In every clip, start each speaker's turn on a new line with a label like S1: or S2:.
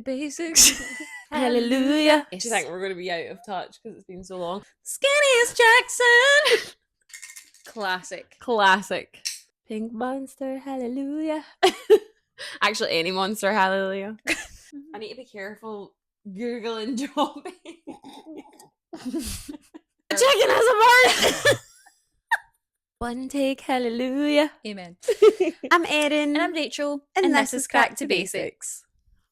S1: basics.
S2: Hallelujah.
S1: Yes.
S2: Do you think we're going to be out of touch because it's been so long?
S1: Skinniest Jackson.
S2: Classic. Pink monster, hallelujah. Actually, any monster, hallelujah. I need to be careful Googling Joby. Chicken has a bird. One take, hallelujah.
S1: Amen.
S2: I'm Erin.
S1: And I'm Rachel.
S2: And this is Craic to Basics.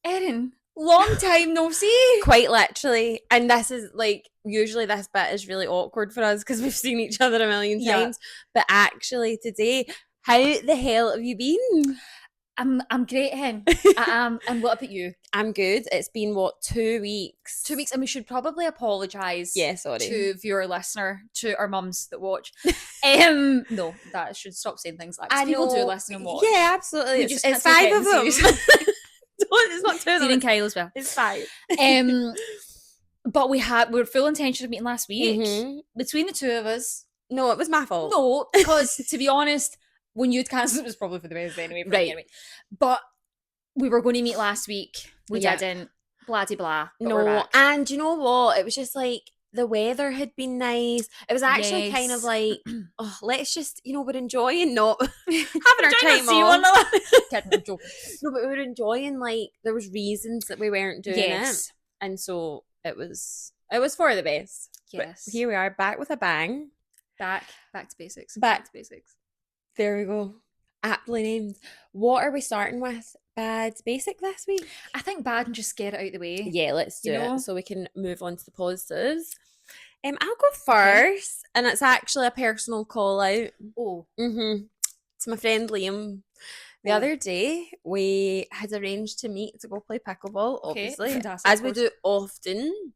S1: Erin, long time no see.
S2: Quite literally. And this is like, usually this bit is really awkward for us because we've seen each other a million times. But actually today, how the hell have you been?
S1: I'm great, hen. I am. And what about you?
S2: I'm good. It's been, 2 weeks?
S1: 2 weeks, and we should probably apologise
S2: sorry.
S1: to viewer listener, to our mums that watch. No, that should stop saying things like that. People do listen and watch.
S2: Yeah, absolutely.
S1: It's
S2: 5 of them. It's not 2 of them.
S1: Dean and Kyle as well.
S2: It's 5.
S1: But we're full intention of meeting last week.
S2: Mm-hmm.
S1: Between the two of us.
S2: No, it was my fault.
S1: No, because to be honest, when you'd cancelled, it was probably for the best anyway.
S2: Right.
S1: Anyway. But we were going to meet last week. We
S2: Yeah.
S1: didn't. Blah, de blah. But we're
S2: No,
S1: back.
S2: and you know what? It was just like, the weather had been nice. It was actually kind of like, oh, let's just, we're enjoying not having our time off.
S1: Kidding, I'm joking.
S2: No, but we were enjoying, like, there was reasons that we weren't doing it.
S1: Yes.
S2: And so it was for the best.
S1: Yes.
S2: But here we are, back with a bang.
S1: Back to basics.
S2: Back
S1: to basics.
S2: There we go. Aptly named. What are we starting with? Bad basic this week?
S1: I think bad and just get it out of the way.
S2: Yeah, let's do
S1: You know?
S2: it so we can move on to the positives. I'll go first, and it's actually a personal call out.
S1: Oh.
S2: It's my friend Liam. The other day, we had arranged to meet to go play pickleball, obviously,
S1: fantastic,
S2: as
S1: of
S2: we
S1: course.
S2: do often.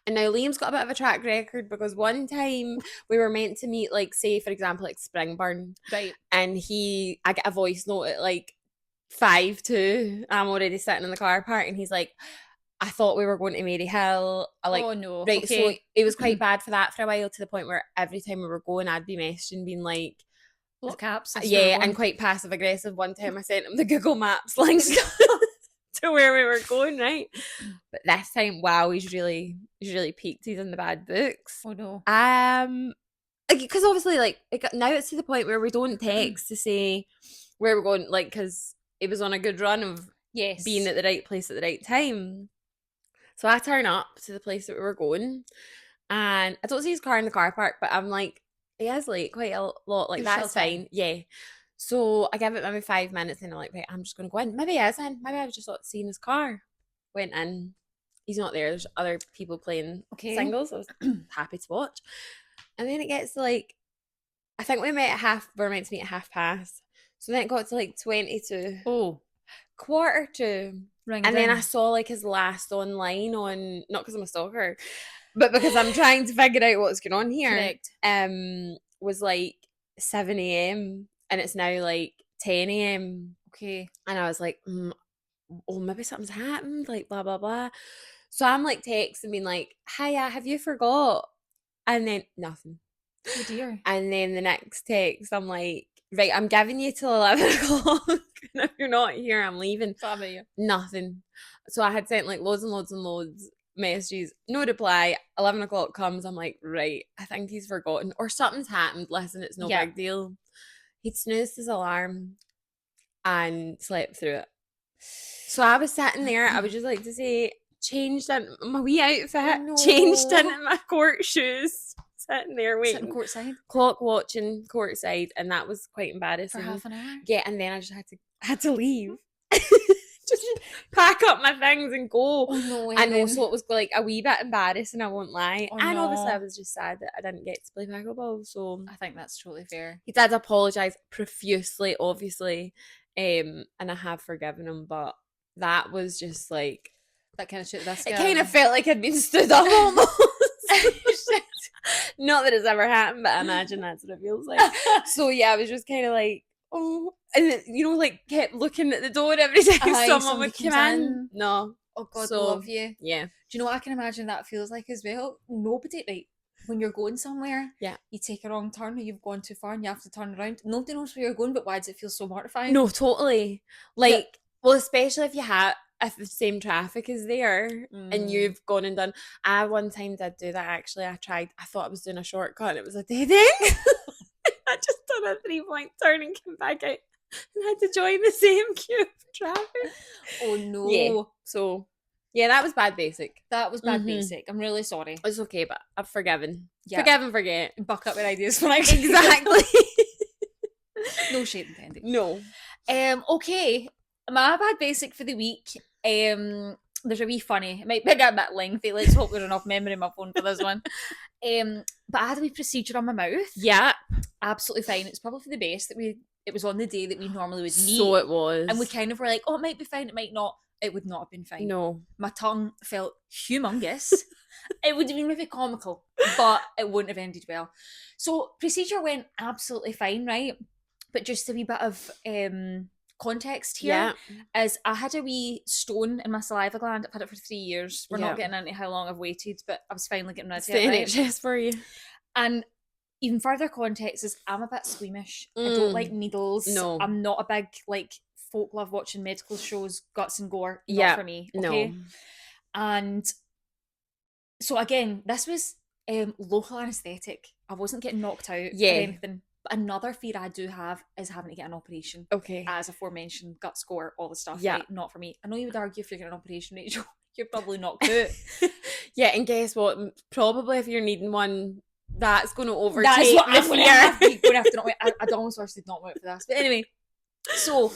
S2: And now Liam's got a bit of a track record because one time we were meant to meet, like, say, for example, like Springburn.
S1: Right.
S2: And I get a voice note at like 5:02. I'm already sitting in the car park, and he's like, I thought we were going to Maryhill.
S1: Oh no.
S2: Right,
S1: Okay.
S2: so it was quite bad for that for a while, to the point where every time we were going, I'd be messaging being like,
S1: Lot of caps.
S2: yeah, and quite passive aggressive. One time I sent him the Google Maps link to where we were going, right? But this time, wow, he's really peaked. He's in the bad books.
S1: Oh no.
S2: Because obviously, like, now it's to the point where we don't text to say where we're going, like, because it was on a good run of
S1: Yes.
S2: being at the right place at the right time. So I turn up to the place that we were going, and I don't see his car in the car park, but I'm like, he is late quite a lot. Like,
S1: You're
S2: that's
S1: still
S2: fine. Yeah. So I give it maybe 5 minutes, and I'm like, right, I'm just going to go in. Maybe he is in. Maybe I've just not seen his car. Went in. He's not there. There's other people playing singles. I was happy to watch. And then it gets to, like, I think we meant to meet at 1:30. So then it got to like 22.
S1: Oh.
S2: 1:45.
S1: Ring
S2: And then I saw like his last online on, not because I'm a stalker, but because I'm trying to figure out what's going on here.
S1: Correct.
S2: Was like 7 a.m. and it's now like 10 a.m.
S1: Okay.
S2: And I was like, oh, maybe something's happened, like blah, blah, blah. So I'm like texting being like, hiya, have you forgot? And then nothing.
S1: Oh dear.
S2: And then the next text, I'm like, right, I'm giving you till 11 o'clock. And if you're not here, I'm leaving. Nothing. So I had sent like loads and loads and loads messages. No reply. 11 o'clock comes. I'm like, right, I think he's forgotten. Or something's happened. Listen, it's no big deal. He'd snoozed his alarm and slept through it. So I was sitting there. I would just like to say, changed in my wee outfit.
S1: No.
S2: Changed into my court shoes. Sitting there waiting.
S1: Sitting courtside.
S2: Clock watching courtside, and that was quite embarrassing.
S1: For half an hour?
S2: Yeah, and then I just had to leave. Just pack up my things and go.
S1: Oh no.
S2: I know, so it was like a wee bit embarrassing, I won't lie.
S1: Oh,
S2: and
S1: no.
S2: obviously I was just sad that I didn't get to play pickleball, so
S1: I think that's totally fair.
S2: he did apologise profusely, obviously, and I have forgiven him, but that was just like,
S1: That kind of shit. That's
S2: it kind of felt like I'd been stood up almost. Not that it's ever happened, but I imagine that's what it feels like. So yeah, I was just kind of like, oh, and like kept looking at the door every time someone would come in. No.
S1: Oh God,
S2: So,
S1: love you.
S2: Yeah.
S1: Do you know what I can imagine that feels like as well? Nobody, right? When you're going somewhere,
S2: Yeah.
S1: you take a wrong turn or you've gone too far and you have to turn around. Nobody knows where you're going, but why does it feel so mortifying?
S2: No, totally. Like, well, especially if you have, if the same traffic is there and you've gone and done. I one time did do that actually. I thought I was doing a shortcut and it was a dead end. I just done a 3-point turn and came back out and had to join the same queue of traffic.
S1: Oh no.
S2: Yeah. So yeah, that was bad basic.
S1: That was bad basic. I'm really sorry.
S2: It's okay, but I'm forgiven.
S1: Yeah.
S2: Forgive and forget.
S1: Buck up with ideas when I
S2: Exactly.
S1: No shade intended.
S2: No.
S1: Okay. My bad basic for the week. There's a wee funny. It might be a bit lengthy. Let's hope there's enough memory in my phone for this one. But I had a wee procedure on my mouth.
S2: Yeah.
S1: Absolutely fine. It's probably for the best that it was on the day that we normally would meet.
S2: So it was.
S1: And we kind of were like, oh, it might be fine, it might not. It would not have been fine.
S2: No.
S1: My tongue felt humongous. It would have been maybe comical, but it wouldn't have ended well. So procedure went absolutely fine, right? But just a wee bit of context here is I had a wee stone in my saliva gland. I've had it for 3 years. We're not getting into how long I've waited, but I was finally getting rid of it.
S2: It's the NHS for you.
S1: And even further context is I'm a bit squeamish. I don't like needles.
S2: No.
S1: I'm not a big, like, folk love watching medical shows, guts and gore. Not for me. Okay.
S2: No.
S1: And so again, this was local anaesthetic. I wasn't getting knocked out or anything. But another fear I do have is having to get an operation.
S2: Okay.
S1: As aforementioned, gut score, all the stuff.
S2: Yeah.
S1: Right? Not for me. I know you would argue if you're getting an operation, Rachel, you're probably knocked out.
S2: Yeah, and guess what? Probably if you're needing one, that's going to overtake
S1: That's what I'm
S2: the
S1: going to
S2: fear.
S1: have to. Going to have to not wait. I'd almost wish they'd not wait for this. But anyway, so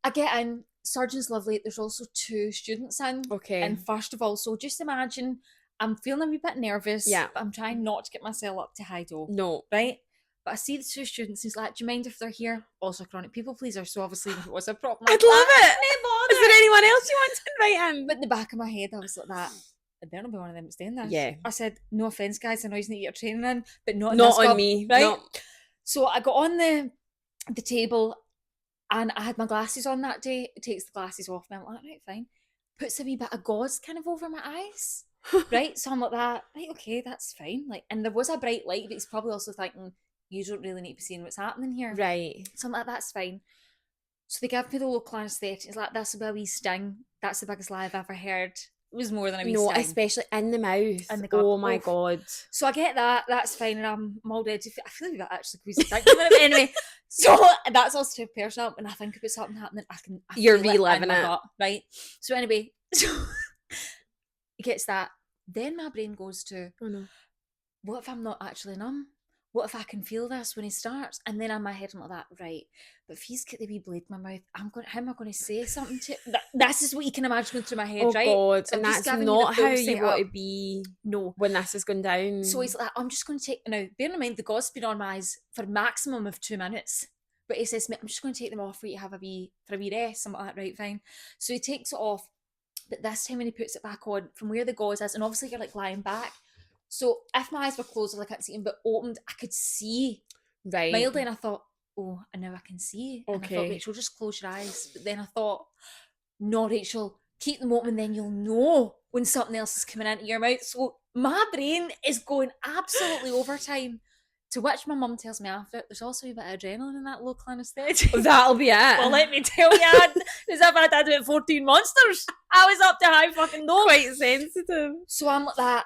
S1: I get in. Surgeon's lovely. There's also 2 students in.
S2: Okay.
S1: And first of all, so just imagine I'm feeling a wee bit nervous.
S2: Yeah.
S1: But I'm trying not to get myself up to high dough.
S2: No.
S1: Right? But I see the 2 students, he's like, do you mind if they're here? Also a chronic people pleaser, so obviously if it was a problem
S2: I'd
S1: like
S2: love
S1: that,
S2: it.
S1: no bother.
S2: Is there anyone else you want to invite in?
S1: But in the back of my head, I was like that. There better not be one of them that's doing this.
S2: Yeah.
S1: I said, no offence, guys, I know you need to get your training in, but not
S2: on
S1: club,
S2: me.
S1: right?
S2: No.
S1: So I got on the table and I had my glasses on that day. It takes the glasses off and I'm like, right, fine. Puts a wee bit of gauze kind of over my eyes. Right? So I'm like that, right, okay, that's fine. Like, and there was a bright light, but he's probably also thinking, you don't really need to be seeing what's happening here.
S2: Right.
S1: So I'm like, that's fine. So they give me the local anaesthetic. It's like, this will be a wee sting. That's the biggest lie I've ever heard. It was more than a wee sting.
S2: No, especially in the mouth.
S1: In the
S2: oh my God.
S1: So I get that. That's fine. And I'm all ready. I feel like that actually queasy thinking about it. But anyway, so that's also too personal. When I think about something happening,
S2: You're
S1: feel
S2: reliving
S1: in my
S2: it.
S1: gut, right? So anyway, so it gets that. Then my brain goes to,
S2: Oh no.
S1: what if I'm not actually numb? What if I can feel this when he starts? And then in my head I'm like that, right, but if he's got the wee blade in my mouth, how am I going to say something to this is what you can imagine going through my head, right?
S2: Oh God,
S1: So
S2: and
S1: I'm just
S2: that's
S1: giving you
S2: not
S1: the
S2: how
S1: full
S2: you want to
S1: setup.
S2: be
S1: No.
S2: when this is going down.
S1: So he's like, I'm just going to take, now bearing in mind the gauze has been on my eyes for a maximum of 2 minutes, but he says, I'm just going to take them off for you to have a wee rest. I'm like, right, fine. So he takes it off, but this time when he puts it back on, from where the gauze is, and obviously you're like lying back, so if my eyes were closed, like I couldn't see him, but opened, I could see
S2: right.
S1: mildly, and I thought, oh, and now I can see. And I
S2: Okay.
S1: thought, Rachel, just close your eyes. But then I thought, no, Rachel, keep them open, then you'll know when something else is coming into your mouth. So my brain is going absolutely overtime. To which my mum tells me after, there's also a bit of adrenaline in that local anaesthetic.
S2: That'll be it.
S1: Well, let me tell you, as if I'd had about 14 monsters. I was up to high fucking dog.
S2: Quite sensitive.
S1: So I'm like that,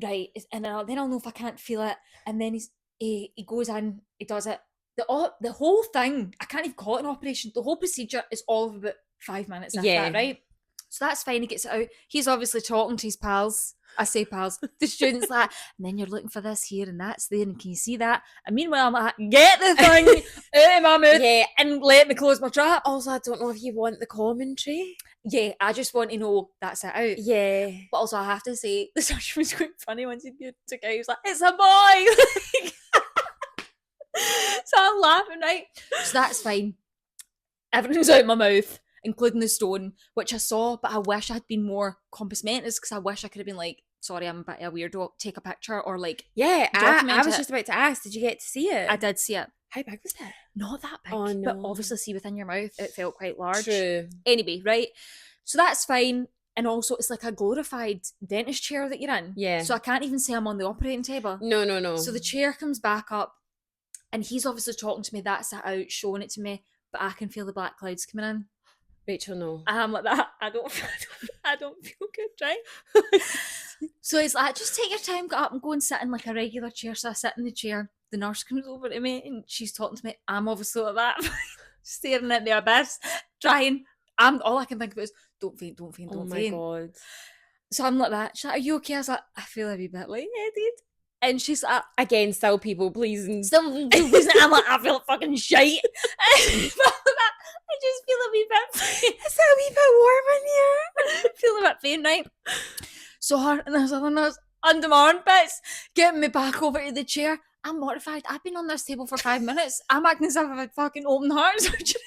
S1: right, and then I'll know if I can't feel it. And then he goes in, he does it. The whole thing, I can't even call it an operation. The whole procedure is all of about 5 minutes, if that, right? So that's fine, he gets it out. He's obviously talking to his pals. I say pals. The student's like, and then you're looking for this here and that's there, and can you see that? And meanwhile, I'm like, get the thing out of my mouth and let me close my trap.
S2: Also, I don't know if you want the commentary.
S1: Yeah, I just want to know that's it out.
S2: Yeah.
S1: But also, I have to say, the surgeon was quite funny once he took out. He was like, it's a boy! So I'm laughing, right? So that's fine. Everything's out of my mouth, including the stone, which I saw, but I wish I had been more compass mentis, because I wish I could have been like, sorry, I'm a bit of a weirdo, take a picture, or like,
S2: yeah, I
S1: document
S2: was
S1: it.
S2: just about to ask, did you get to see it?
S1: I did see it.
S2: How big was it?
S1: Not that big,
S2: Oh,
S1: but
S2: no.
S1: obviously see within your mouth, it felt quite large.
S2: True.
S1: Anyway, right? So that's fine. And also, it's like a glorified dentist chair that you're in.
S2: Yeah.
S1: So I can't even say I'm on the operating table.
S2: No.
S1: So the chair comes back up, and he's obviously talking to me, that's it out, showing it to me, but I can feel the black clouds coming in.
S2: Rachel, no.
S1: I'm like that. I don't feel good, right? So it's like, just take your time, get up and go and sit in like a regular chair. So I sit in the chair. The nurse comes over to me and she's talking to me. I'm obviously like that, staring at the abyss, trying. All I can think of is don't faint, don't faint, don't faint.
S2: Oh my God.
S1: So I'm like that. She's like, are you okay? I was like, I feel a wee bit lightheaded. And she's like,
S2: again, still people pleasing.
S1: I'm like, I feel fucking shite. I just feel a wee bit faint.
S2: It's a wee bit warm in here.
S1: I feel a bit faint, right? So her and there's other nurse under my armpits, getting me back over to the chair. I'm mortified. I've been on this table for 5 minutes. I'm acting as if I've had fucking open heart surgery.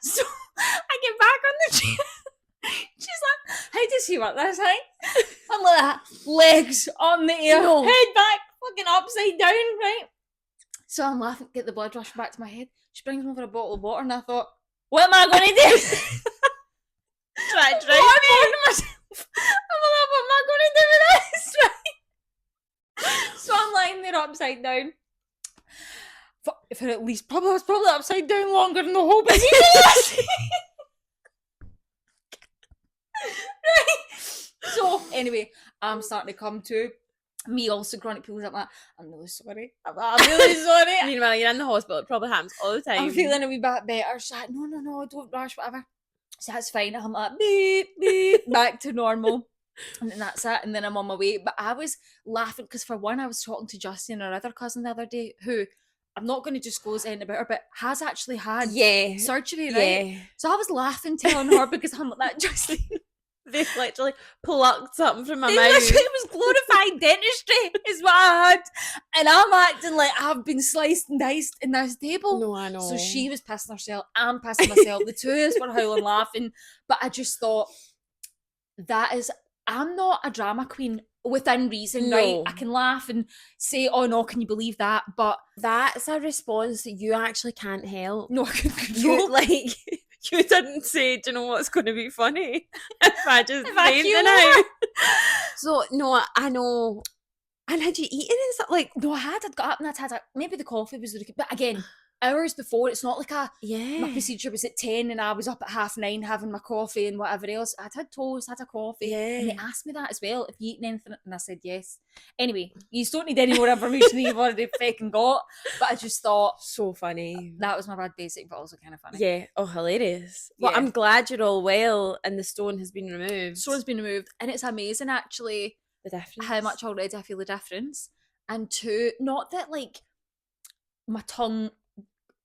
S1: So I get back on the chair. She's like, how does she work this, hey? I'm like that, legs on the air, head back, fucking upside down, right? So I'm laughing, get the blood rushing back to my head. She brings me over a bottle of water and I thought, what am I going to do?
S2: Try to drown me.
S1: Myself. I'm like, what am I going to do with this, right? So I'm lying there upside down. For at least, I was probably upside down longer than the whole procedure. Right. So anyway, I'm starting to come to. Me also chronic people's like, I'm really sorry. I'm really sorry.
S2: Meanwhile, you're in the hospital. It probably happens all the time.
S1: I'm feeling a wee bit better. She's like, no, don't rush, whatever. So that's fine. I'm like, beep, beep, back to normal. And then that's it. And then I'm on my way. But I was laughing because for one, I was talking to Justin, our other cousin, the other day, who I'm not going to disclose anything about her, but has actually had surgery, right?
S2: Yeah.
S1: So I was laughing telling her because I'm like, that Justin.
S2: They literally plucked something from my mouth.
S1: It was glorified dentistry is what I had. And I'm acting like I've been sliced and diced in this table.
S2: No, I know.
S1: So she was pissing herself. I'm pissing myself. The two of us were howling laughing. But I just thought, I'm not a drama queen within reason, right? I can laugh and say, oh no, can you believe that? But
S2: that's a response that you actually can't help.
S1: No, I couldn't control.
S2: You didn't say, do you know what's going to be funny? If I just named it out. So, no, I know. And had you eaten and stuff? Like,
S1: no, I'd got up and I'd had maybe the coffee was really good. But again, hours before, it's not like my procedure was at 10 and I was up at 9:30 having my coffee and whatever else. I'd had toast, had a coffee. And they asked me that as well, if you eaten anything, and I said yes. Anyway, you don't need any more information than you've already fucking got. But I just thought,
S2: so funny.
S1: That was my bad basic, but also kind of funny.
S2: Yeah. Oh, hilarious. Well, I'm glad you're all well and the stone has been removed.
S1: Stone's been removed. And it's amazing, actually,
S2: the difference.
S1: How much already I feel the difference. And two, not that like my tongue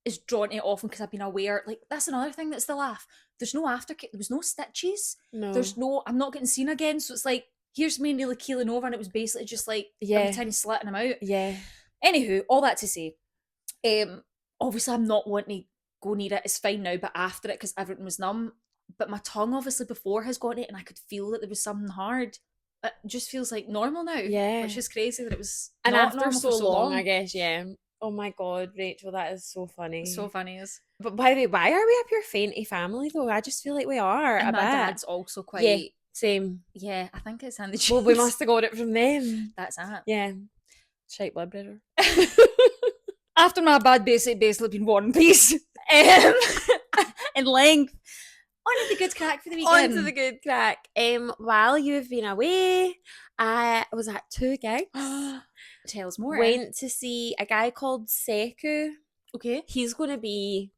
S1: is drawn to it often because I've been aware. Like, that's another thing that's the laugh. There's no aftercare. There was no stitches.
S2: No.
S1: I'm not getting seen again. So it's like, here's me nearly keeling over, and it was basically just like a tiny slit and I'm out.
S2: Yeah.
S1: Anywho, all that to say, obviously I'm not wanting to go near it. It's fine now, but after it, because everything was numb. But my tongue obviously before has got it, and I could feel that there was something hard. It just feels like normal now.
S2: Yeah.
S1: Which is crazy that it was
S2: and
S1: not
S2: after
S1: so
S2: long, I guess, yeah. Oh my God, Rachel, that is so funny.
S1: So funny is.
S2: But by the way, why are we up your fainty family though? I just feel like we are
S1: and
S2: a
S1: my
S2: bit.
S1: dad's also quite...
S2: Yeah, same.
S1: Yeah, I think it's handy.
S2: Well, we must have got it from them.
S1: That's it.
S2: Yeah. Shite blood pressure.
S1: After my bad basic basically been War and Peace in length, on to the good crack for the weekend.
S2: On to the good crack. While you've been away, I was at 2 gigs.
S1: Tell us more.
S2: Went to see a guy called Seku.
S1: Okay.
S2: He's going to be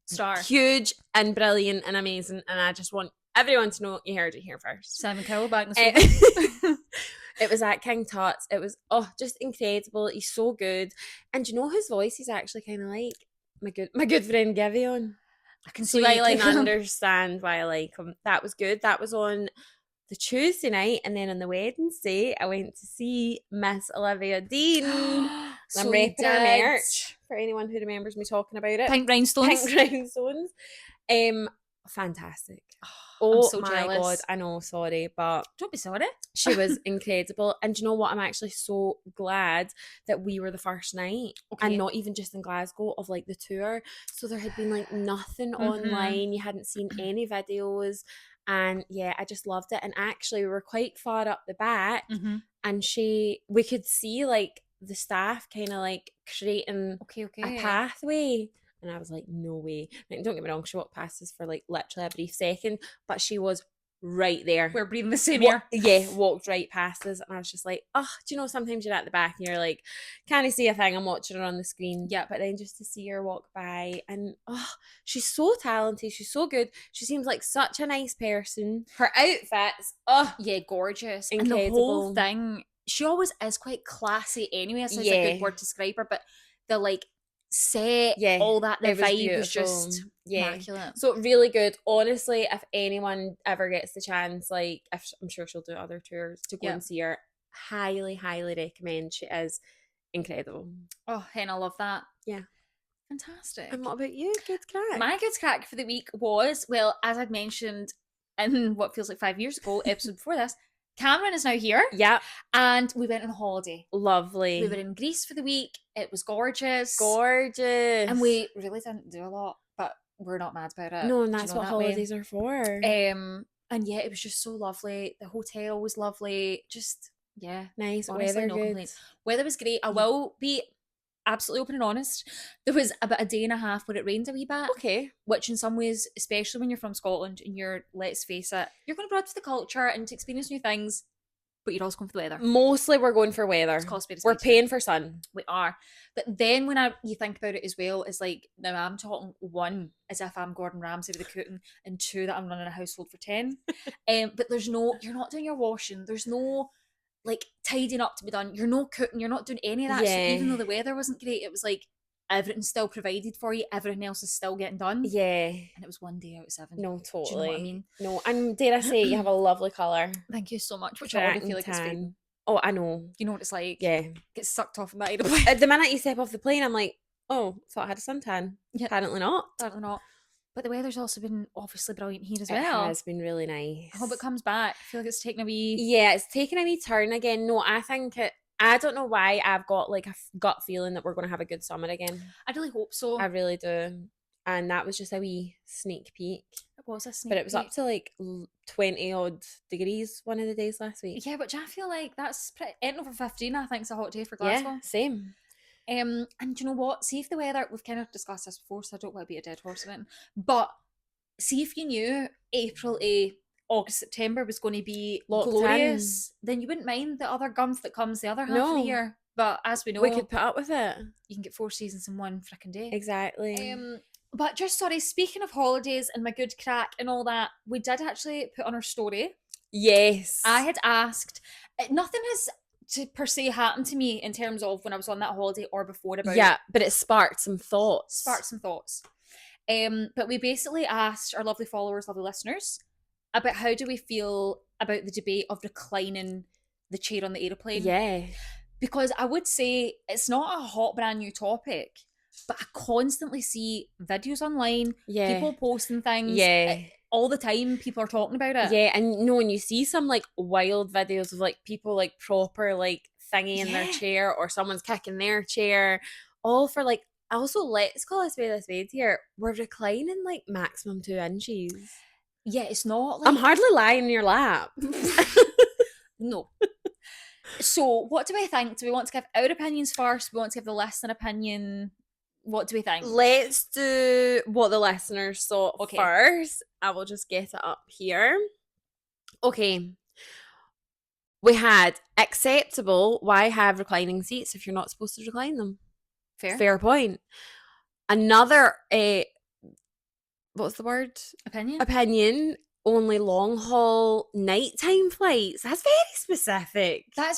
S1: star,
S2: huge and brilliant and amazing, and I just want everyone to know you heard it here first.
S1: Simon Cowell back in the
S2: It was at King Tut's. It was just incredible. He's so good, and you know his voice is actually kind of like my good friend Giveon.
S1: I can see why I like him.
S2: Understand why I like him. That was good. That was on the Tuesday night, and then on the Wednesday I went to see Miss Olivia Dean. So I'm repping her merch for anyone who remembers me talking about it.
S1: Pink rhinestones.
S2: Pink rhinestones. Fantastic.
S1: Oh, I'm so
S2: my
S1: jealous.
S2: God, I know, sorry, but
S1: don't be sorry.
S2: She was incredible. And do you know what? I'm actually so glad that we were the first night, and not even just in Glasgow, of like the tour. So there had been like nothing online. You hadn't seen any videos. And yeah, I just loved it. And actually we were quite far up the back, and we could see like the staff kind of like creating a pathway. And I was like, no way. Like, don't get me wrong, she walked past us for like literally a brief second, but she was right there.
S1: We're breathing the same air.
S2: Yeah, walked right past us. And I was just like, oh, do you know, sometimes you're at the back and you're like, can't I see a thing? I'm watching her on the screen.
S1: Yeah.
S2: But then just to see her walk by, and she's so talented. She's so good. She seems like such a nice person. Her outfits,
S1: yeah, gorgeous.
S2: Incredible.
S1: And the whole thing, she always is quite classy anyway. So it's a good word to describe her. But the like set, all that, the vibe was just immaculate.
S2: So really good. Honestly, if anyone ever gets the chance, like, I'm sure she'll do other tours, to go and see her, highly recommend. She is incredible.
S1: Oh, Hen, I love that.
S2: Yeah.
S1: Fantastic.
S2: And what about you? Good crack.
S1: My good crack for the week was, well, as I'd mentioned in what feels like 5 years ago, episode before this, Cameron is now here.
S2: Yeah.
S1: And we went on holiday.
S2: Lovely.
S1: We were in Greece for the week. It was gorgeous.
S2: Gorgeous.
S1: And we really didn't do a lot, but we're not mad about it.
S2: No, and that's what holidays are for.
S1: And yeah, it was just so lovely. The hotel was lovely. Just,
S2: nice.
S1: Honestly,
S2: Weather
S1: no
S2: good.
S1: complaints. Weather was great. I will be absolutely open and honest. There was about a day and a half where it rained a wee bit.
S2: Okay.
S1: Which in some ways, especially when you're from Scotland and you're, let's face it, you're going abroad for the culture and to experience new things, but you're also going for the weather.
S2: Mostly we're going for weather. We're paying for sun.
S1: We are. But then when you think about it as well, it's like, now I'm talking, one, as if I'm Gordon Ramsay with the cooking, and two, that I'm running a household for 10. But you're not doing your washing. There's no like tidying up to be done. You're not cooking. You're not doing any of that. So even though the weather wasn't great, it was like everything's still provided for you. Everything else is still getting done.
S2: Yeah.
S1: And it was 1 day out of 7.
S2: No, totally.
S1: Do you know what I mean?
S2: No, and dare I say, you have a lovely colour.
S1: Thank you so much. Which I already feel like it's fine.
S2: Oh, I know.
S1: You know what it's like?
S2: Yeah.
S1: Get sucked off in that aeroplane.
S2: At the minute you step off the plane, I'm like, oh, thought I had a suntan.
S1: Yeah.
S2: Apparently not.
S1: Apparently not. But the weather's also been obviously brilliant here as well.
S2: It has been really nice.
S1: I hope it comes back. I feel like it's taken a wee...
S2: Yeah, it's taken a wee turn again. No, I think I don't know why I've got like a gut feeling that we're going to have a good summer again.
S1: I really hope so.
S2: I really do. And that was just a wee sneak peek.
S1: It was a sneak peek.
S2: But it was up to like 20 odd degrees one of the days last week.
S1: Yeah, which I feel like that's anything over 15, I think, is a hot day for Glasgow.
S2: Yeah, same.
S1: And do you know what? See if the weather, we've kind of discussed this before, so I don't want to be a dead horse on it. But see if you knew April to August, September was going to be glorious, then you wouldn't mind the other gumph that comes the other half of the year. But as we know,
S2: we could put up with it.
S1: You can get 4 seasons in one frickin' day.
S2: Exactly.
S1: But just, sorry, speaking of holidays and my good crack and all that, we did actually put on our story.
S2: Yes.
S1: I had asked, nothing has per se happened to me in terms of when I was on that holiday or before about
S2: it. But it sparked some thoughts.
S1: But we basically asked our lovely followers, lovely listeners, about how do we feel about the debate of reclining the chair on the aeroplane.
S2: Yeah.
S1: Because I would say it's not a hot brand new topic, but I constantly see videos online, people posting things. All the time people are talking about it.
S2: Yeah, and when you see some like wild videos of like people like proper like thingy in their chair, or someone's kicking their chair, all for like, also let's call a spade here, we're reclining like maximum 2 inches. Yeah, it's not like... I'm hardly lying in your lap.
S1: No. So what do we think? Do we want to give our opinions first? We want to give the listener opinion? What do we think?
S2: Let's do what the listeners thought first. I will just get it up here. Okay. We had acceptable. Why have reclining seats if you're not supposed to recline them? Fair point. Another, what's the word? Opinion. Only long haul nighttime flights. That's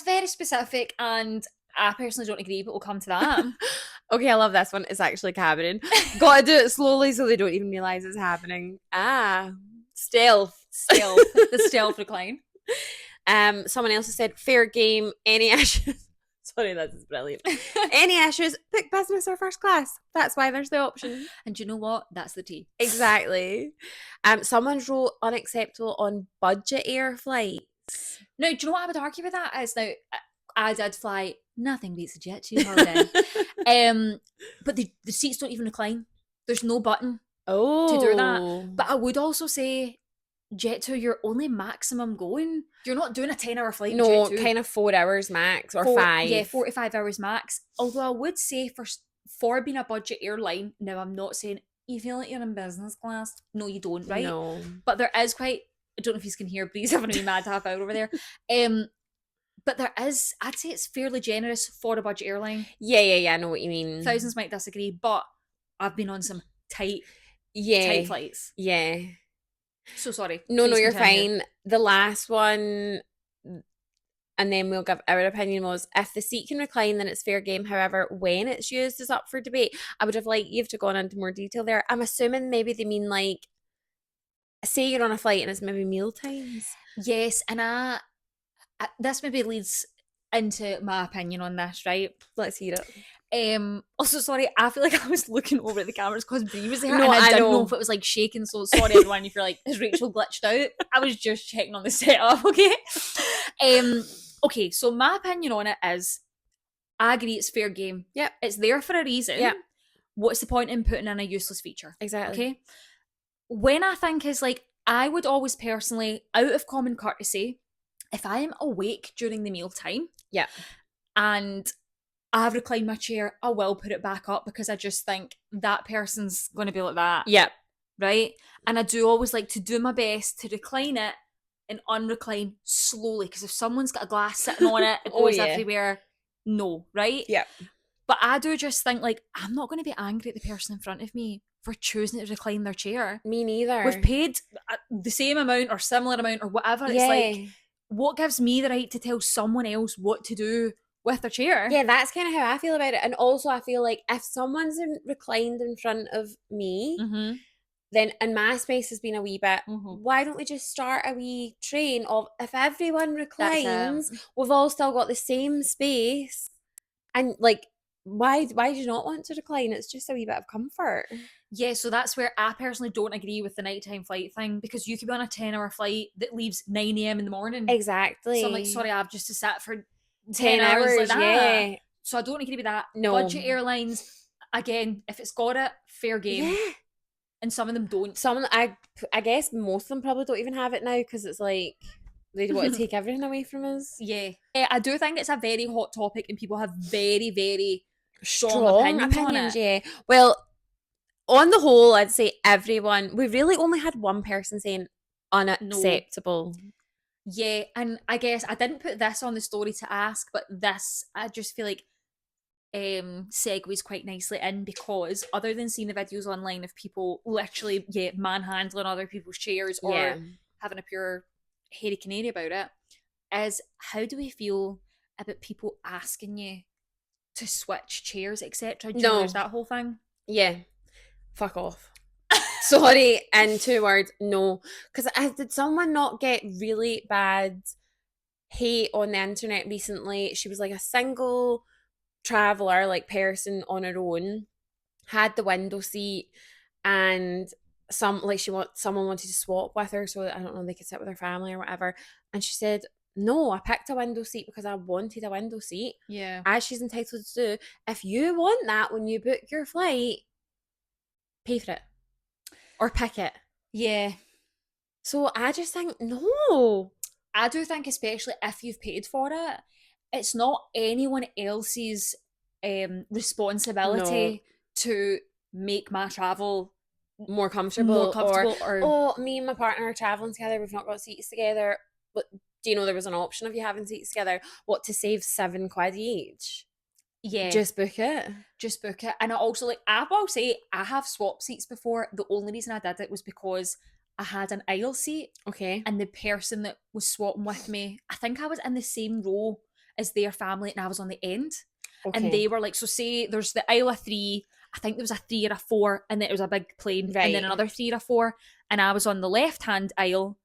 S2: very specific. And I personally don't agree, but we'll come to that. Okay, I love this one. It's actually Cameron. Gotta do it slowly so they don't even realise it's happening. Stealth.
S1: The stealth recline.
S2: Someone else has said, fair game, any issues. Sorry, this is brilliant. Any issues, book business or first class. That's why there's the option.
S1: And do you know what? That's the tea.
S2: Exactly. Someone wrote unacceptable on budget air flights.
S1: No, do you know what I would argue with that? Is now, I did fly, nothing beats a Jet2 holiday. But the seats don't even recline. There's no button to do that. But I would also say, Jet2, you're only maximum going. You're not doing a 10-hour flight.
S2: No,
S1: Jet2.
S2: Kind of 4 hours max or 5.
S1: Yeah, 4 to 5 hours max. Although I would say for being a budget airline, now I'm not saying you feel like you're in business class. No, you don't, right?
S2: No.
S1: But there is quite, I don't know if you can hear, but he's having a mad half hour over there. But there is, I'd say it's fairly generous for a budget airline.
S2: Yeah, I know what you mean.
S1: Thousands might disagree, but I've been on some tight flights.
S2: Yeah.
S1: So sorry.
S2: No,
S1: Please
S2: you're
S1: continue.
S2: fine. The last one, and then we'll give our opinion, was if the seat can recline, then it's fair game. However, when it's used is up for debate. I would have liked you to gone into more detail there. I'm assuming maybe they mean like, say you're on a flight and it's maybe meal times.
S1: Yes, and I this maybe leads into my opinion on this, right?
S2: Let's hear it.
S1: Also, sorry, I feel like I was looking over at the cameras because Brie was there,
S2: No,
S1: and I didn't know
S2: know
S1: if it was like shaking. So sorry, everyone, if you're like, is Rachel glitched out? I was just checking on the setup, okay? Okay, so my opinion on it is, I agree it's fair game.
S2: Yep,
S1: it's there for a reason.
S2: Yeah.
S1: What's the point in putting in a useless feature?
S2: Exactly.
S1: Okay. When I think is like, I would always personally, out of common courtesy, if I am awake during the meal time,
S2: yeah,
S1: and I have reclined my chair, I will put it back up because I just think that person's going to be like that.
S2: Yeah.
S1: Right? And I do always like to do my best to recline it and unrecline slowly, because if someone's got a glass sitting on it, it goes everywhere. No, right?
S2: Yeah.
S1: But I do just think, like, I'm not going to be angry at the person in front of me for choosing to recline their chair.
S2: Me neither.
S1: We've paid the same amount or similar amount or whatever. Yeah. It's like, what gives me the right to tell someone else what to do with their chair?
S2: Yeah, that's kind of how I feel about it. And also, I feel like if someone's reclined in front of me, then, and my space has been a wee bit, why don't we just start a wee train of, if everyone reclines, we've all still got the same space. And like, why do you not want to recline? It's just a wee bit of comfort.
S1: Yeah, so that's where I personally don't agree with the nighttime flight thing, because you could be on a 10-hour flight that leaves 9 a.m. in the morning.
S2: Exactly.
S1: So I'm like, sorry, I've just to sit for 10 hours like that. Yeah. So I don't agree with that.
S2: No.
S1: Budget airlines, again, if it's got it, fair game.
S2: Yeah.
S1: And some of them don't.
S2: Some, I guess most of them probably don't even have it now, because it's like, they want to take everything away from us.
S1: Yeah. I do think it's a very hot topic and people have very, very strong opinions on it.
S2: Yeah. Well, on the whole, I'd say everyone, we really only had one person saying unacceptable. No.
S1: Yeah, and I guess I didn't put this on the story to ask, but this, I just feel like segues quite nicely in, because other than seeing the videos online of people literally manhandling other people's chairs or having a pure hairy canary about it, is how do we feel about people asking you to switch chairs, etc.? Do you know there's that whole thing?
S2: Yeah, fuck off. Sorry, in 2 words, no. Because did someone not get really bad hate on the internet recently? She was like a single traveler, like person on her own, had the window seat, and someone wanted to swap with her, so I don't know, they could sit with her family or whatever. And she said, no, I picked a window seat because I wanted a window seat.
S1: Yeah.
S2: As she's entitled to do. If you want that when you book your flight, pay for it. Or pick it.
S1: Yeah.
S2: So I just think, no.
S1: I do think, especially if you've paid for it, it's not anyone else's responsibility to make my travel
S2: more comfortable.
S1: Or
S2: me and my partner are traveling together, we've not got seats together. But do you know there was an option of you having seats together? What, to save £7 each?
S1: Yeah.
S2: Just book it.
S1: And I also, like, I will say, I have swapped seats before. The only reason I did it was because I had an aisle seat.
S2: Okay.
S1: And the person that was swapping with me, I think I was in the same row as their family and I was on the end. Okay. And they were like, so say there's the aisle of 3, I think there was a 3 or a 4, and then it was a big plane, and then another 3 or a 4, and I was on the left-hand aisle.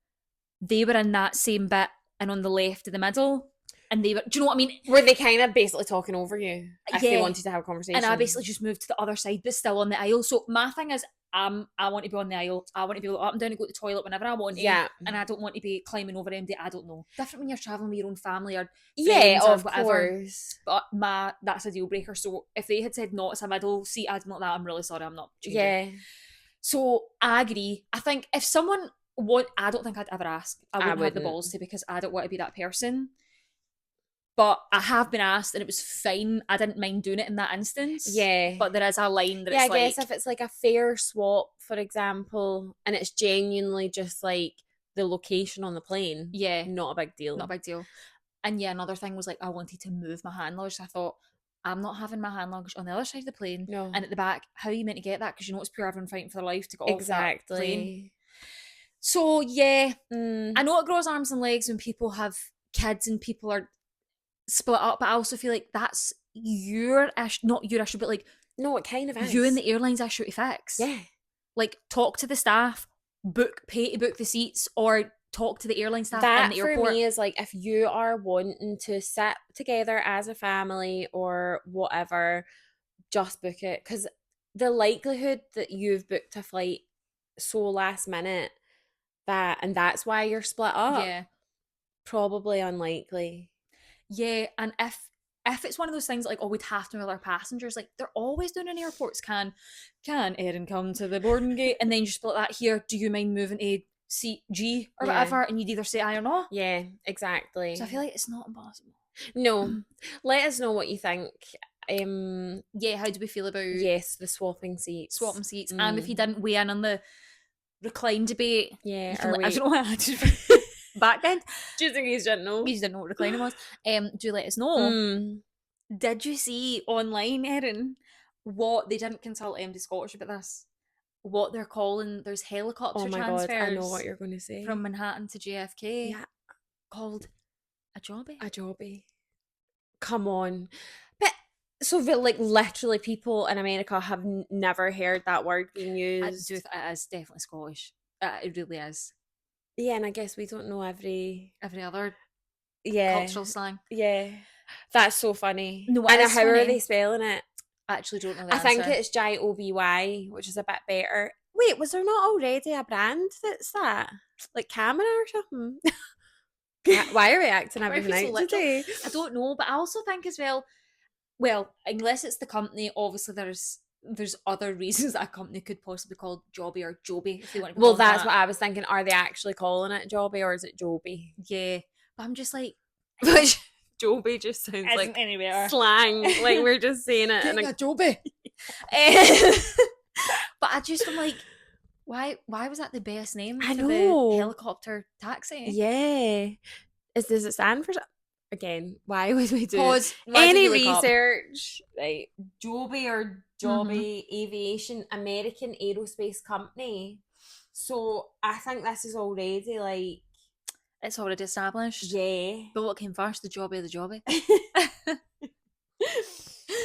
S1: They were in that same bit and on the left of the middle. And they were, do you know what I mean?
S2: Were they kind of basically talking over you if they wanted to have a conversation?
S1: And I basically just moved to the other side, but still on the aisle. So my thing is, I want to be on the aisle. I want to be able to up and down and go to the toilet whenever I want to.
S2: Yeah.
S1: And I don't want to be climbing over MD. I don't know. Different when you're traveling with your own family or
S2: friends
S1: or whatever.
S2: Course.
S1: But that's a deal breaker. So if they had said no, it's a middle seat, I'd not that. I'm really sorry, I'm not changing.
S2: Yeah.
S1: So I agree. I think if someone I don't think I'd ever ask. I wouldn't have the balls to, because I don't want to be that person. But I have been asked and it was fine. I didn't mind doing it in that instance.
S2: Yeah.
S1: But there is a line that
S2: Yeah,
S1: it's
S2: I guess
S1: like,
S2: if it's like a fare swap, for example, and it's genuinely just like the location on the plane,
S1: yeah,
S2: not a big deal.
S1: not a big deal. And yeah, another thing was like I wanted to move my hand luggage. I thought, I'm not having my hand luggage on the other side of the plane.
S2: No.
S1: And at the back, how are you meant to get that? Because you know it's pure everyone fighting for their life to get off that plane.
S2: Exactly.
S1: So yeah,
S2: Mm.
S1: I know it grows arms and legs when people have kids and people are split up, but I also feel like that's your issue, not your issue, but like
S2: No, it kind of is.
S1: you and the airline's issue to fix.
S2: Yeah.
S1: Like talk to the staff, pay to book the seats, or talk to the airline staff
S2: That
S1: in the airport.
S2: for me is like, if you are wanting to sit together as a family or whatever, just book it, because the likelihood that you've booked a flight so last minute and that's why you're split up,
S1: Yeah.
S2: probably unlikely.
S1: Yeah, and if it's one of those things like, oh, we'd have to with our passengers, like they're always doing in airports, can Erin come to the boarding gate, and then you split that here, do you mind moving to seat G or
S2: Yeah.
S1: whatever, and you'd either say aye or no.
S2: Yeah, exactly.
S1: So I feel like it's not impossible.
S2: No. Let us know what you think.
S1: Yeah, how do we feel about
S2: yes, the swapping seats.
S1: And if you didn't weigh in on the recline debate,
S2: Yeah,
S1: I don't know why I did back then.
S2: Just in case you didn't know.
S1: You just didn't know what reclining was. Do let us know. Did you see online, Erin, what they didn't consult MD Scottish about this? What they're calling, there's helicopter transfers.
S2: God, I know what you're going to say.
S1: From Manhattan to JFK.
S2: Yeah.
S1: Called a Joby.
S2: A Joby. Come on. But so like literally people in America have never heard that word being used.
S1: It is definitely Scottish. It really is.
S2: Yeah, and I guess we don't know every
S1: other
S2: cultural
S1: slang.
S2: Yeah. That's so funny.
S1: No,
S2: and how are they spelling it?
S1: I actually don't know
S2: I think it's Joby, which is a bit better. Wait, was there not already a brand that's that? Like Camera or something? Why are we acting everything out today?
S1: I don't know, but I also think as well, unless it's the company, obviously there's other reasons that a company could possibly call Joby or Joby if they want to
S2: Well, that's what I was thinking. Are they actually calling it Joby or is it Joby?
S1: Yeah. But I'm just like,
S2: which Joby just sounds like slang. Like we're just saying it
S1: in a Joby. But I just am like, why was that the best name for the helicopter taxi?
S2: Yeah. Does it stand for again? Why would we do any research? Right. Joby or Joby Aviation, American Aerospace Company. So I think this is already like
S1: it's already established.
S2: Yeah.
S1: But what came first, the Joby or the Joby?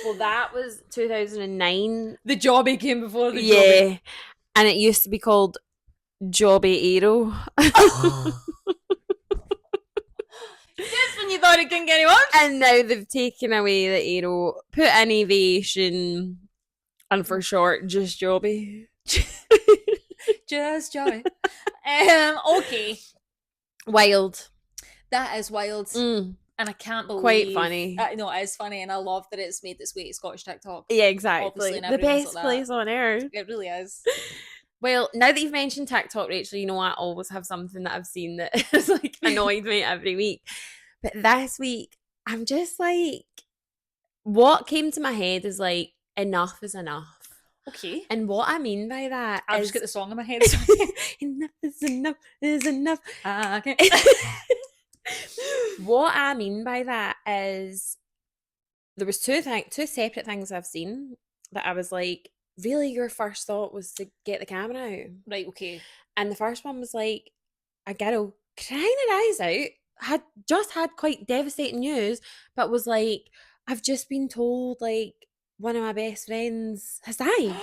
S2: Well, that was 2009.
S1: The Joby came before the Joby.
S2: Yeah. And it used to be called Joby Aero.
S1: Just when you thought it couldn't get anyone.
S2: And now they've taken away the Aero, put in aviation, and for short, just Joby.
S1: Just Joby. Okay.
S2: Wild.
S1: That is wild. And I can't believe.
S2: Quite funny.
S1: No, it is funny, and I love that it's made its way to Scottish TikTok.
S2: Yeah, exactly. The best place on earth.
S1: It really is.
S2: Well, now that you've mentioned TikTok, Rachel, you know I always have something that I've seen that has like annoyed me every week. But this week, I'm just like, what came to my head is like, enough is enough.
S1: Okay.
S2: And what I mean by that
S1: I've just got the song in my head.
S2: Enough is enough.
S1: Okay.
S2: What I mean by that is there was two separate things I've seen that I was like, really, your first thought was to get the camera out.
S1: Right, okay.
S2: And the first one was like, a girl crying her eyes out, had just had quite devastating news, but was like, I've just been told like one of my best friends has died.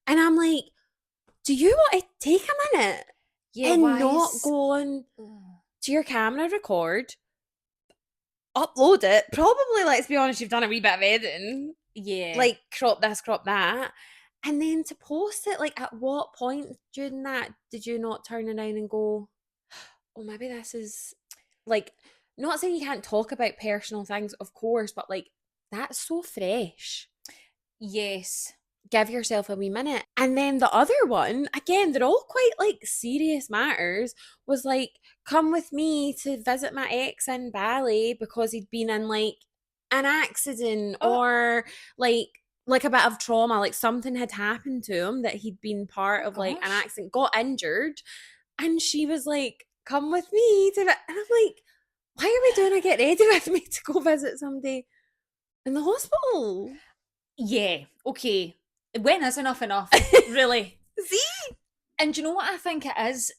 S2: And I'm like, do you want to take a minute and not go on to your camera, record, upload it? Probably, let's be honest, you've done a wee bit of editing.
S1: Yeah.
S2: Like, crop this, crop that. And then to post it, like, at what point during that did you not turn around and go, oh, maybe this is, like, not saying you can't talk about personal things, of course, but, like, that's so fresh.
S1: Yes.
S2: Give yourself a wee minute. And then the other one, again, they're all quite, like, serious matters, was, like, come with me to visit my ex in Bali because he'd been in like an accident or like a bit of trauma, like something had happened to him that he'd been part of like an
S1: Gosh.
S2: accident, got injured, and she was like, come with me to and I'm like, why are we doing a get ready with me to go visit somebody in the hospital?
S1: Yeah, okay. When is enough enough? Really?
S2: See?
S1: And do you know what I think it is,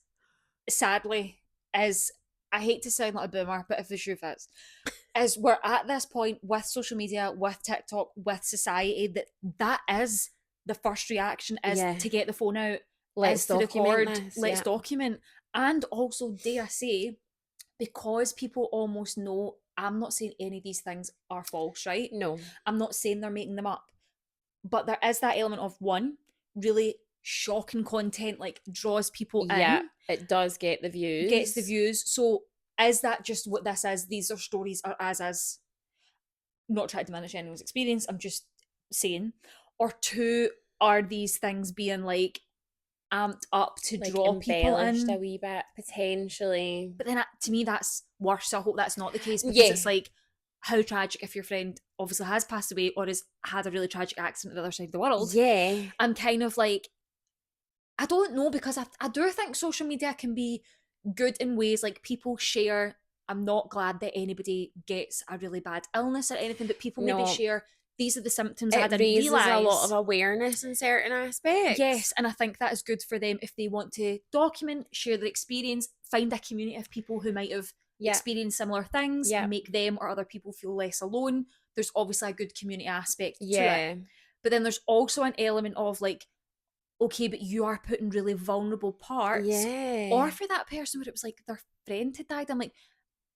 S1: sadly, is I hate to sound like a boomer, but if the truth is we're at this point with social media, with TikTok, with society, that is the first reaction is
S2: Yeah.
S1: to get the phone out,
S2: Let's
S1: is to record,
S2: document this.
S1: let's
S2: Yeah.
S1: document. And also, dare I say, because people almost know, I'm not saying any of these things are false, right?
S2: No.
S1: I'm not saying they're making them up. But there is that element of one, really shocking content like draws people
S2: Yeah,
S1: in,
S2: it does get the views.
S1: gets the views. So is that just what this is? These are stories are as is. Not trying to diminish anyone's experience, I'm just saying. Or two, are these things being like amped up to
S2: Like
S1: draw people
S2: embellished a
S1: in?
S2: wee bit, potentially.
S1: But then to me, that's worse. So I hope that's not the case because
S2: Yeah.
S1: it's like, how tragic if your friend obviously has passed away or has had a really tragic accident at the other side of the world.
S2: Yeah.
S1: I'm kind of like, I don't know, because I do think social media can be good in ways like people share. I'm not glad that anybody gets a really bad illness or anything, but people maybe
S2: No.
S1: share, these are the symptoms I
S2: It
S1: didn't
S2: raises
S1: realise.
S2: a lot of awareness in certain aspects.
S1: Yes, and I think that is good for them if they want to document, share their experience, find a community of people who might have
S2: Yeah.
S1: experienced similar things,
S2: Yeah.
S1: make them or other people feel less alone. There's obviously a good community aspect to
S2: Yeah.
S1: it. But then there's also an element of like, okay, but you are putting really vulnerable parts.
S2: Yeah.
S1: Or for that person where it was like their friend had died, I'm like,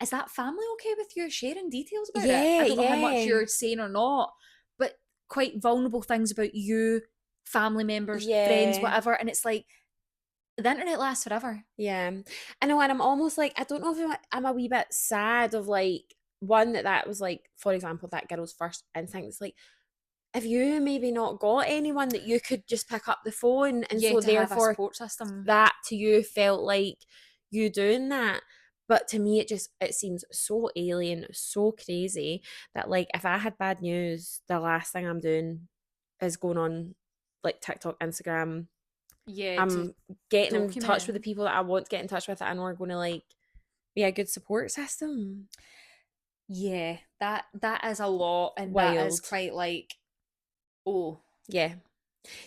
S1: is that family okay with you sharing details about it? I don't know how much you're saying or not, but quite vulnerable things about you, family members, friends, whatever. And it's like, the internet lasts forever.
S2: Yeah. I know, and I'm almost like, I don't know if I'm a wee bit sad of like, one, that was like, for example, that girl's first instinct. It's like, have you maybe not got anyone that you could just pick up the phone, and
S1: Yeah,
S2: so
S1: to have a
S2: therefore
S1: support system.
S2: that to you felt like you doing that. But to me it seems so alien, so crazy that like if I had bad news, the last thing I'm doing is going on like TikTok, Instagram.
S1: Yeah,
S2: I'm getting in
S1: document
S2: touch
S1: it.
S2: with the people that I want to get in touch with, and we're going to like be a good support system.
S1: Yeah, that is a lot, and
S2: Wild.
S1: that is quite like, oh.
S2: Yeah.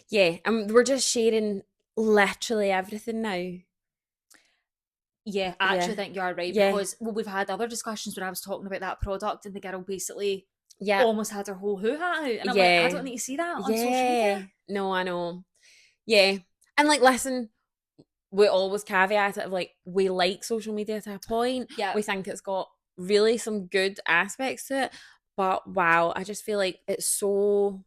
S2: Yeah. And we're just sharing literally everything now.
S1: Yeah, I actually think you are right,
S2: Yeah.
S1: because we've had other discussions when I was talking about that product and the girl basically
S2: Yeah.
S1: almost had her whole hoo hat out. And I'm
S2: Yeah.
S1: like, I don't need to see that on social media.
S2: No, I know. Yeah. And like, listen, we always caveat it of like, we like social media to a point.
S1: Yeah.
S2: We think it's got really some good aspects to it. But wow, I just feel like it's so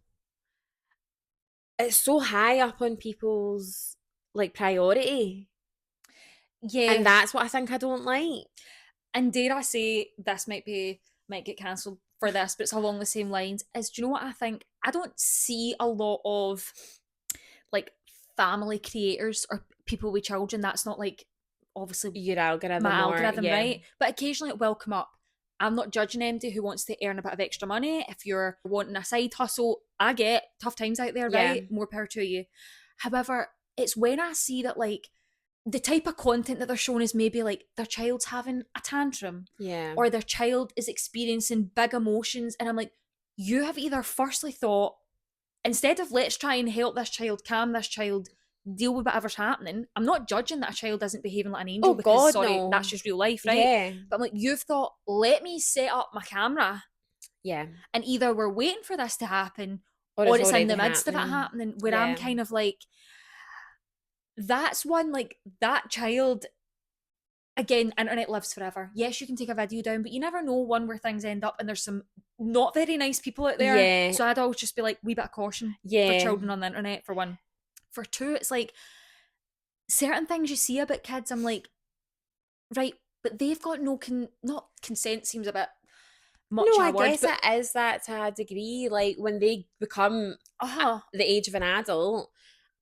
S2: high up on people's like priority.
S1: Yeah.
S2: And that's what I think I don't like.
S1: And dare I say, this might get cancelled for this, but it's along the same lines, is, do you know what I think? I don't see a lot of like family creators or people with children. That's not like, obviously,
S2: Your algorithm,
S1: my algorithm,
S2: yeah.
S1: right? But occasionally it will come up. I'm not judging anybody who wants to earn a bit of extra money. If you're wanting a side hustle, I get tough times out there, right?
S2: Yeah.
S1: More power to you. However, it's when I see that like the type of content that they're showing is maybe like their child's having a tantrum,
S2: Yeah.
S1: or their child is experiencing big emotions, and I'm like, you have either firstly thought, instead of let's try and help this child, calm this child, deal with whatever's happening. I'm not judging that a child isn't behaving like an angel, because
S2: God,
S1: sorry,
S2: no.
S1: that's just real life, right?
S2: Yeah.
S1: But I'm like, you've thought, let me set up my camera.
S2: Yeah.
S1: And either we're waiting for this to happen, or it's in the midst of it happening, where I'm kind of like, that's one, like, that child, again, internet lives forever. Yes, you can take a video down, but you never know, one, where things end up, and there's some not very nice people out there.
S2: Yeah.
S1: So I'd always just be like, wee bit of caution for children on the internet, for one. For two, it's like, certain things you see about kids, I'm like, right, but they've got not consent seems a bit much
S2: no,
S1: of a
S2: I
S1: word,
S2: guess
S1: but
S2: it is that to a degree. Like when they become the age of an adult,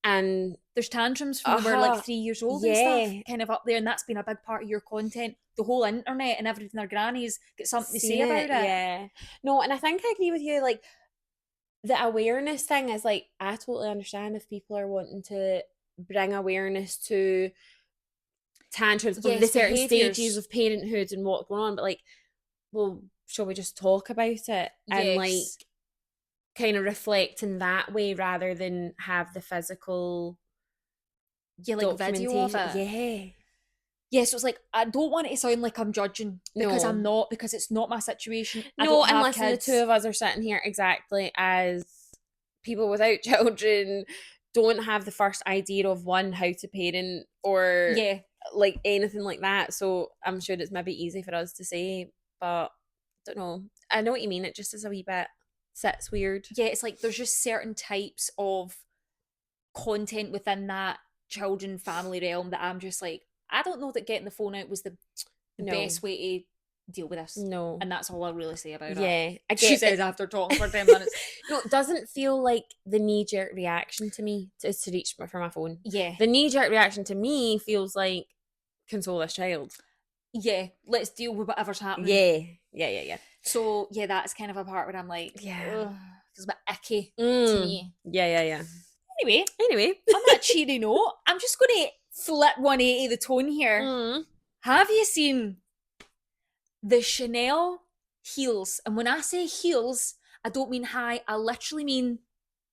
S2: And
S1: there's tantrums from when we're like 3 years old and stuff, kind of up there, and that's been a big part of your content. The whole internet and everything, our grannies get something to say about it.
S2: Yeah. No, and I think I agree with you. Like, the awareness thing is like, I totally understand if people are wanting to bring awareness to tantrums of the certain stages of parenthood and what's going on, but like, well, shall we just talk about it and like kind of reflect in that way rather than have the physical
S1: like video of it? Yeah, so it's like, I don't want it to sound like I'm judging, because I'm not, because it's not my situation.
S2: No, and listen, the two of us are sitting here exactly as people without children, don't have the first idea of one, how to parent, or like anything like that. So I'm sure it's maybe easy for us to say, but I don't know. I know what you mean. It just is a wee bit sits weird.
S1: Yeah, it's like there's just certain types of content within that children family realm that I'm just like, I don't know that getting the phone out was the best way to deal with this.
S2: No.
S1: And that's all I'll really say about it.
S2: Yeah.
S1: She says after talking for 10 minutes.
S2: No, it doesn't feel like the knee-jerk reaction to me is to reach for my phone.
S1: Yeah.
S2: The knee-jerk reaction to me feels like, console this child.
S1: Yeah. Let's deal with whatever's happening.
S2: Yeah.
S1: So, yeah, that's kind of a part where I'm like, it's a bit icky to me.
S2: Yeah.
S1: Anyway, on that cheery note, I'm just going to flip 180 the tone here. Have you seen the Chanel heels? And when I say heels, I don't mean high. I literally mean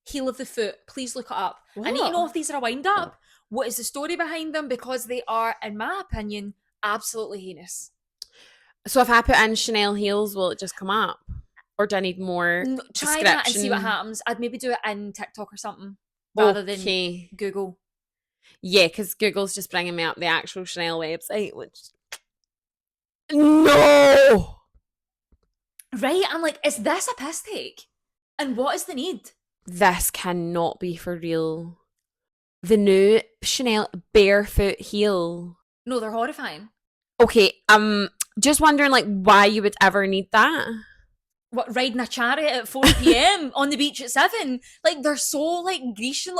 S1: heel of the foot. Please look it up. What? I need to know if these are a wind up. What is the story behind them? Because they are, in my opinion, absolutely heinous.
S2: So if I put in Chanel heels, will it just come up? Or do I need more
S1: try that and see what happens. I'd maybe do it in TikTok or something rather than Google.
S2: Yeah, because Google's just bringing me up the actual Chanel website, which... No!
S1: Right? I'm like, is this a piss take? And what is the need?
S2: This cannot be for real. The new Chanel barefoot heel.
S1: No, they're horrifying.
S2: Okay, just wondering like why you would ever need that.
S1: What, riding a chariot at 4 p.m. on the beach at 7? Like, they're so like Grecian.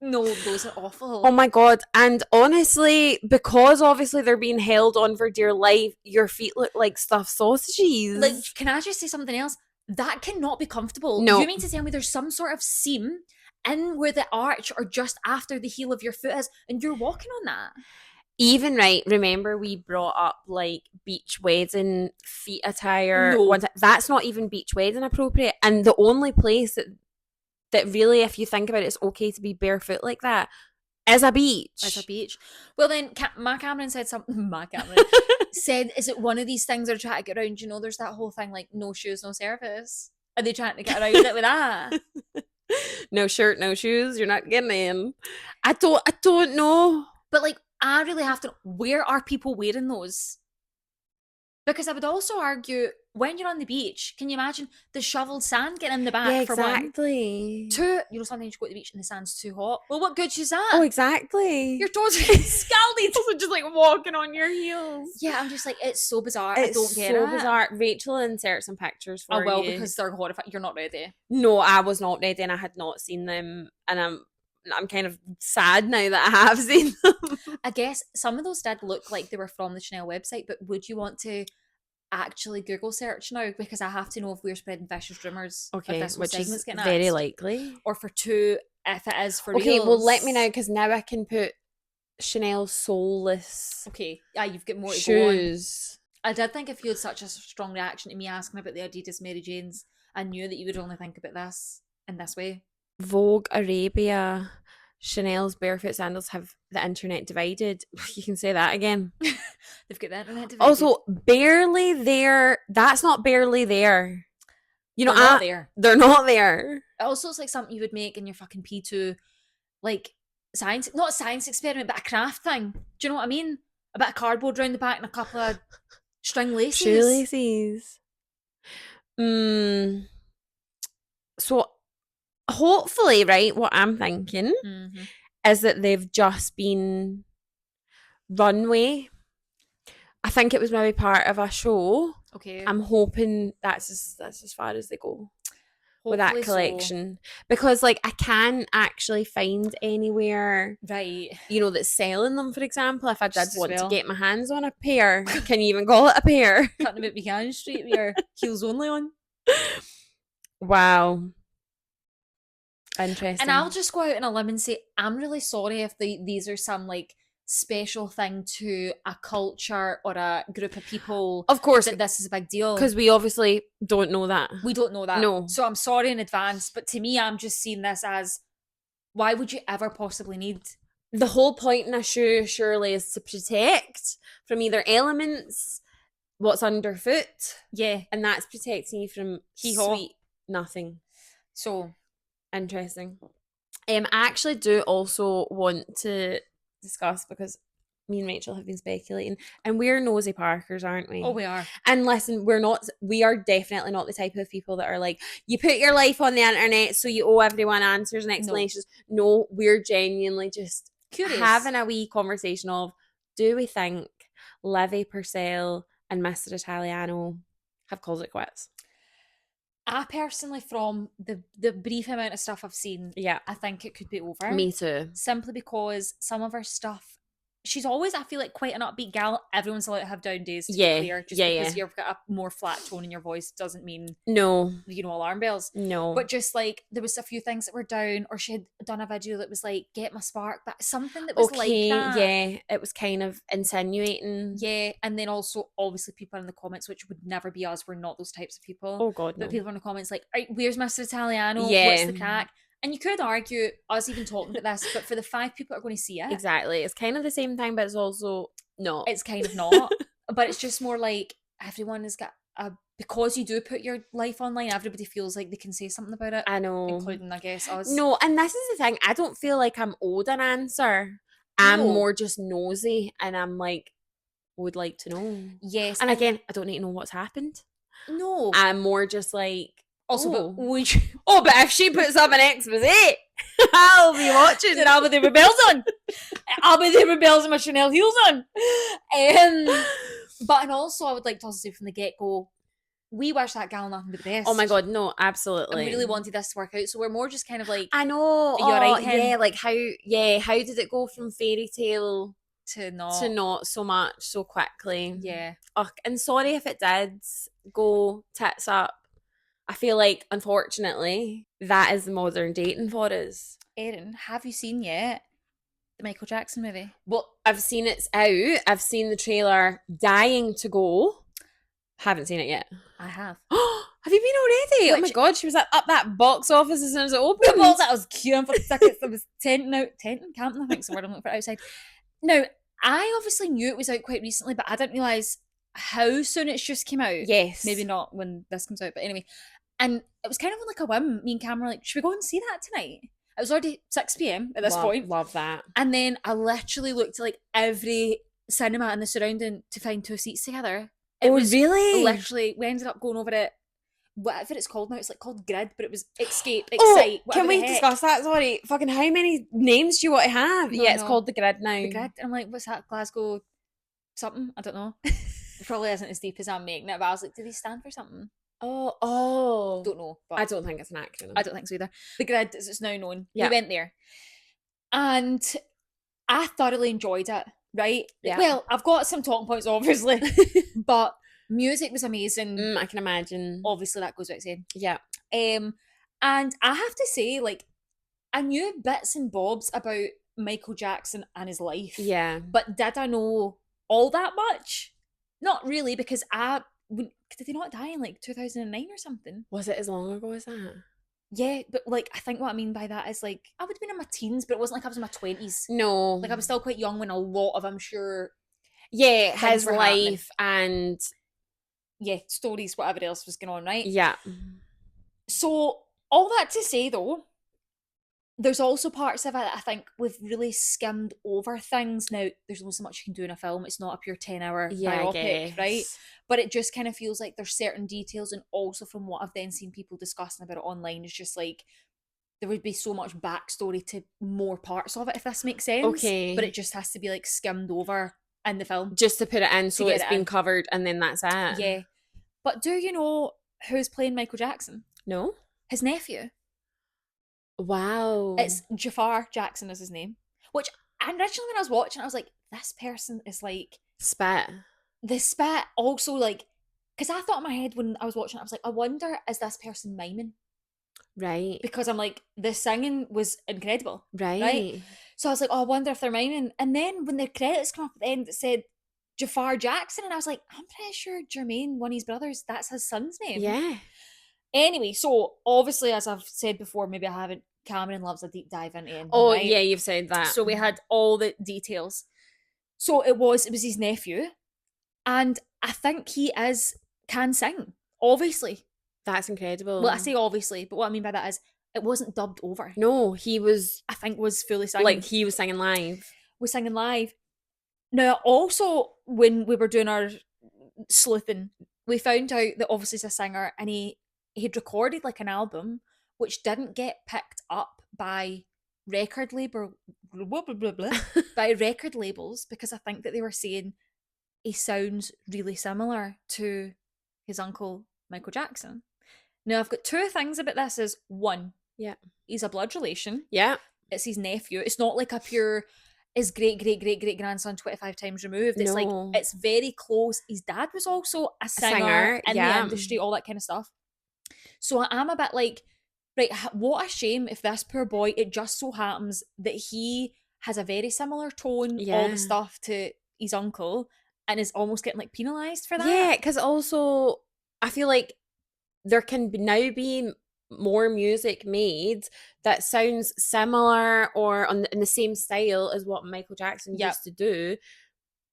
S1: No, those are awful.
S2: Oh my god. And honestly, because obviously they're being held on for dear life, your feet look like stuffed sausages.
S1: Like, can I just say something else? That cannot be comfortable.
S2: No.
S1: You mean to tell me there's some sort of seam in where the arch or just after the heel of your foot is, and you're walking on that?
S2: Even remember we brought up like beach wedding feet attire.
S1: No.
S2: That's not even beach wedding appropriate. And the only place that really, if you think about it, it's okay to be barefoot like that is a beach.
S1: It's a beach. Well then, Ma Cameron said something. Ma Cameron said, is it one of these things they're trying to get around? You know, there's that whole thing like no shoes, no service. Are they trying to get around it with that?
S2: No shirt, no shoes. You're not getting in. I don't know.
S1: But like, I really have to know, where are people wearing those? Because I would also argue, when you're on the beach, can you imagine the shoveled sand getting in the back for one?
S2: Exactly.
S1: Two, you know, sometimes you go to the beach and the sand's too hot. Well, what good is that?
S2: Oh, exactly.
S1: Your toes are scalded.
S2: Also just like walking on your heels.
S1: Yeah, I'm just like, it's so bizarre. I don't get it.
S2: It's so bizarre. Rachel insert some pictures for you.
S1: I will, because they're horrifying. You're not ready.
S2: No, I was not ready and I had not seen them. And I'm kind of sad now that I have seen them.
S1: I guess some of those did look like they were from the Chanel website, but would you want to actually Google search now? Because I have to know if we're spreading vicious rumours.
S2: Okay,
S1: if this
S2: which is
S1: very
S2: likely.
S1: Or for two, if it is for real.
S2: Okay, well let me know, because now I can put Chanel soulless.
S1: Okay, yeah, you've got more to
S2: shoes.
S1: Go on. I did think if you had such a strong reaction to me asking about the Adidas Mary Janes, I knew that you would only think about this in this way.
S2: Vogue Arabia, Chanel's barefoot sandals have the internet divided. You can say that again.
S1: They've got the internet divided.
S2: Also, barely there. That's not barely there. You know,
S1: they're not there.
S2: They're not there.
S1: Also, it's like something you would make in your fucking P2, like not a science experiment, but a craft thing. Do you know what I mean? A bit of cardboard around the back and a couple of string laces.
S2: Shoelaces. So hopefully, right, what I'm thinking is that they've just been runway. I think it was maybe part of a show.
S1: Okay.
S2: I'm hoping that's as far as they go. with that
S1: Hopefully so.
S2: collection. Because, like, I can't actually find anywhere,
S1: Right.
S2: you know, that's selling them, for example. If I did
S1: Just as
S2: want to
S1: well.
S2: get my hands on a pair, can you even call it a pair?
S1: Cutting about Buchanan Street with your heels only on.
S2: Wow. Interesting.
S1: And I'll just go out on a limb and say, I'm really sorry if these are some like special thing to a culture or a group of people.
S2: Of course,
S1: that this is a big deal.
S2: because we obviously don't know that.
S1: We don't know that.
S2: No.
S1: So I'm sorry in advance, but to me, I'm just seeing this as, why would you ever possibly need?
S2: The whole point in a shoe surely is to protect from either elements, what's underfoot.
S1: Yeah.
S2: And that's protecting you from sweet nothing.
S1: So
S2: interesting. I actually do also want to discuss, because me and Rachel have been speculating, and we're nosy Parkers, aren't we?
S1: Oh, we are.
S2: And listen, we are definitely not the type of people that are like, you put your life on the internet so you owe everyone answers and explanations. No, we're genuinely just curious, having a wee conversation of, do we think Livy Purcell and Mr. Italiano have called it quits?
S1: I personally, from the brief amount of stuff I've seen, I think it could be over.
S2: Me too.
S1: Simply because some of her stuff, she's always, I feel like, quite an upbeat gal. Everyone's allowed to have down days, to be clear. Just because you've got a more flat tone in your voice doesn't mean, alarm bells.
S2: No.
S1: But just like, there was a few things that were down, or she had done a video that was like, get my spark, but something that was like that.
S2: Yeah, it was kind of insinuating.
S1: Yeah, and then also, obviously, people in the comments, which would never be us, we're not those types of people.
S2: Oh God, no.
S1: But people in the comments like, right, where's Mr. Italiano? Yeah. What's the crack? And you could argue us even talking about this, but for the 5 people that are going to see it.
S2: Exactly. It's kind of the same thing, but it's also not.
S1: It's kind of not. But it's just more like, everyone has got because you do put your life online, everybody feels like they can say something about it.
S2: I know.
S1: Including, I guess, us.
S2: No, and this is the thing. I don't feel like I'm owed an answer. I'm more just nosy, and I'm like, would like to know.
S1: Yes.
S2: And again, I don't need to know what's happened.
S1: No.
S2: I'm more just like,
S1: also,
S2: but if she puts up an expose, I'll be watching.
S1: Then I'll be there with bells on. I'll be there with bells and my Chanel heels on. But and also, I would like to also say from the get-go, we wish that gal nothing but the best.
S2: Oh my God, no, absolutely.
S1: And we really wanted this to work out, so we're more just kind of like,
S2: I know.
S1: You're right,
S2: yeah, like how did it go from fairy tale
S1: to not
S2: so much so quickly?
S1: Yeah.
S2: And sorry if it did go tits up. I feel like, unfortunately, that is the modern dating for us.
S1: Erin, have you seen yet the Michael Jackson movie?
S2: Well, I've seen it's out. I've seen the trailer, dying to go. Haven't seen it yet.
S1: I have.
S2: Have you been already? Oh my God, she was up that box office as soon as it opened.
S1: Well, that was queuing for the tickets. There was camping, I think, so I'm looking for it outside. Now, I obviously knew it was out quite recently, but I didn't realise how soon it's just came out.
S2: Yes.
S1: Maybe not when this comes out, but anyway. And it was kind of like a whim. Me and Cam were like, should we go and see that tonight? It was already 6 p.m. at this point.
S2: Love that.
S1: And then I literally looked at like every cinema in the surrounding to find 2 seats together. It was
S2: really?
S1: Literally, we ended up going over it. Whatever it's called now, it's like called Grid, but it was Escape, Excite.
S2: Can we discuss that? Sorry, fucking how many names do you want to have?
S1: No,
S2: it's called the Grid now.
S1: The Grid. And I'm like, what's that? Glasgow something? I don't know. It probably isn't as deep as I'm making it, but I was like, do they stand for something?
S2: Oh.
S1: Don't know. But
S2: I don't think it's an acronym.
S1: I don't think so either. The Grid, as it's now known.
S2: Yeah.
S1: We went there. And I thoroughly enjoyed it, right?
S2: Yeah.
S1: Well, I've got some talking points, obviously, but music was amazing.
S2: I can imagine.
S1: Obviously, that goes without saying.
S2: Yeah.
S1: And I have to say, like, I knew bits and bobs about Michael Jackson and his life.
S2: Yeah.
S1: But did I know all that much? Not really, because did he not die in like 2009 or something?
S2: Was it as long ago as that?
S1: Yeah, but like, I think what I mean by that is like, I would have been in my teens, but it wasn't like I was in my 20s.
S2: No.
S1: Like, I was still quite young when a lot of, I'm sure.
S2: Yeah, his
S1: happening.
S2: life and.
S1: Yeah, stories, whatever else was going on, right?
S2: Yeah.
S1: So, all that to say though, there's also parts of it that I think we've really skimmed over things. Now, there's only so much you can do in a film. It's not a pure 10-hour biopic, right? But it just kind of feels like there's certain details, and also from what I've then seen people discussing about it online, it's just like there would be so much backstory to more parts of it, if this makes sense.
S2: Okay.
S1: But it just has to be like skimmed over in the film.
S2: Just to put it in so it's been covered and then that's it.
S1: Yeah. But do you know who's playing Michael Jackson?
S2: No.
S1: his nephew.
S2: Wow.
S1: It's Jafar Jackson is his name. Which originally when I was watching, I was like, this person is like
S2: Spit.
S1: the spit. Also, like, because I thought in my head when I was watching it, I was like, I wonder is this person miming?
S2: Right.
S1: Because I'm like, the singing was incredible, right?
S2: Right.
S1: So I was like, oh, I wonder if they're miming. And then when the credits come up at the end, it said Jafar Jackson, and I was like, I'm pretty sure Jermaine, one of his brothers, that's his son's name.
S2: Yeah.
S1: Anyway, so obviously, as I've said before, maybe I haven't. Cameron loves a deep dive into anything,
S2: Oh,
S1: right?
S2: yeah, you've said that.
S1: So we had all the details. So it was his nephew, and I think he can sing. Obviously,
S2: That's incredible.
S1: well, I say obviously, but what I mean by that is it wasn't dubbed over.
S2: No, he was.
S1: I think was fully singing.
S2: Like, he was singing live.
S1: Was singing live. Now, also when we were doing our sleuthing, we found out that obviously he's a singer, and he'd recorded like an album which didn't get picked up by record label blah, blah, blah, blah, by record labels because I think that they were saying he sounds really similar to his uncle Michael Jackson. Now I've got two things about this. Is one,
S2: Yeah.
S1: he's a blood relation.
S2: Yeah.
S1: It's his nephew. It's not like a pure his great great great great grandson 25 times removed. It's like
S2: No.
S1: it's very close. His dad was also a singer in the
S2: yeah.
S1: industry, all that kind of stuff. So I am a bit like, right, what a shame if this poor boy, it just so happens that he has a very similar tone, all
S2: Yeah.
S1: the stuff to his uncle, and is almost getting like penalised for that.
S2: Yeah, because also I feel like there can now be more music made that sounds similar or in the same style as what Michael Jackson
S1: Yep.
S2: used to do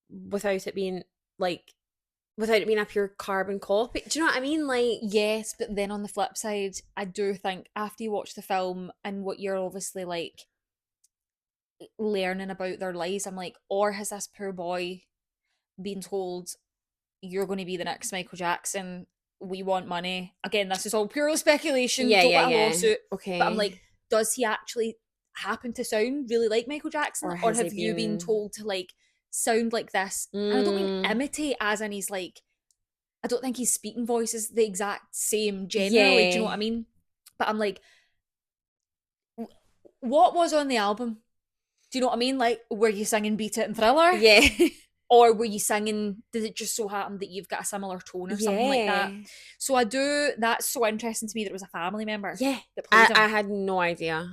S2: without it being a pure carbon copy. Do you know what I mean? Like,
S1: yes, but then on the flip side, I do think after you watch the film and what you're obviously like learning about their lives, I'm like, or has this poor boy been told you're going to be the next Michael Jackson? We want money. Again, this is all pure speculation.
S2: Yeah,
S1: Don't
S2: yeah,
S1: want a
S2: yeah.
S1: lawsuit.
S2: Okay.
S1: But I'm like, does he actually happen to sound really like Michael Jackson, or have you been told to like sound like this? And I don't mean imitate as in he's like, I don't think his speaking voice is the exact same generally. Do you know what I mean? But I'm like, what was on the album? Do you know what I mean? Like, were you singing Beat It and Thriller?
S2: Yeah.
S1: Or were you singing, did it just so happen that you've got a similar tone or something like that? So that's so interesting to me that it was a family member.
S2: Yeah.
S1: That played him.
S2: I had no idea.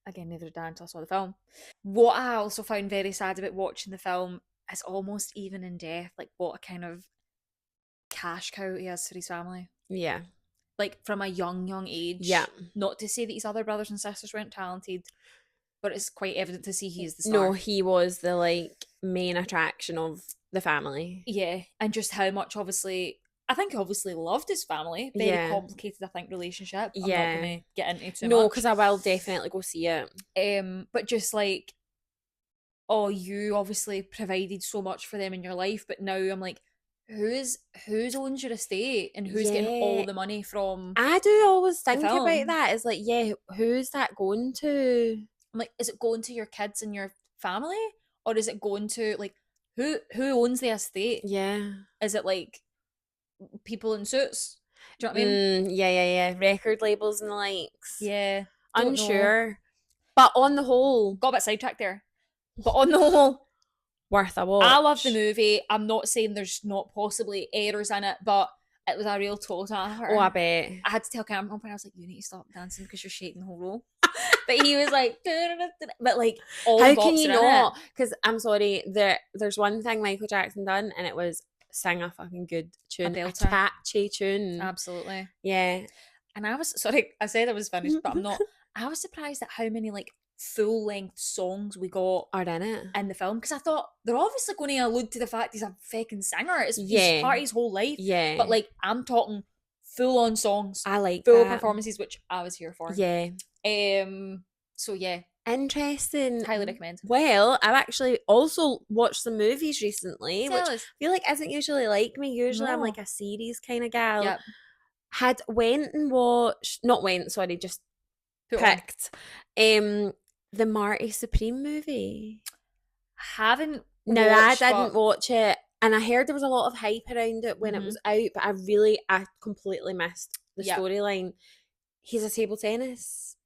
S1: Again, neither did I until I saw the film. What I also found very sad about watching the film is almost even in death, like what a kind of cash cow he is for his family.
S2: Yeah.
S1: Like from a young age.
S2: Yeah.
S1: Not to say that his other brothers and sisters weren't talented, but it's quite evident to see he's the star.
S2: No, he was the like main attraction of the family.
S1: Yeah, and just how much obviously I think he obviously loved his family. Very complicated, I think, relationship. I'm not going to get into too much.
S2: No, because I will definitely go see it.
S1: But just like, oh, you obviously provided so much for them in your life, but now I'm like, who's owns your estate and who's getting all the money from?
S2: I do always think about that. It's like, yeah, who's that going to?
S1: I'm like, is it going to your kids and your family, or is it going to like who owns the estate?
S2: Yeah,
S1: is it like people in suits? Do you know what I mean?
S2: Yeah. Record labels and the likes.
S1: Yeah,
S2: unsure. But on the whole,
S1: got a bit sidetracked there. But on the whole,
S2: worth a watch.
S1: I love the movie. I'm not saying there's not possibly errors in it, but it was a real total effort.
S2: Oh, I bet.
S1: I had to tell Cameron, I was like, you need to stop dancing because you're shaking the whole row. But he was like, but like, all
S2: how can you not? Because I'm sorry, there's one thing Michael Jackson done, and it was sing a fucking good tune, a catchy tune.
S1: Absolutely.
S2: Yeah.
S1: And I was sorry, I said I was finished, but I'm not. I was surprised at how many like full length songs we got
S2: are in it
S1: in the film, because I thought they're obviously going to allude to the fact he's a fucking singer. It's part of his whole life.
S2: Yeah.
S1: But like, I'm talking full on songs.
S2: I like
S1: full performances, which I was here for.
S2: Yeah.
S1: So yeah.
S2: Interesting.
S1: Highly recommend.
S2: Well, I've actually also watched some movies recently, which I feel like isn't usually like me. Usually I'm like a series kind of gal.
S1: Yep.
S2: Just picked the Marty Supreme movie.
S1: Haven't
S2: No, I didn't watch it, and I heard there was a lot of hype around it when it was out, but I completely missed the storyline. he's a table tennis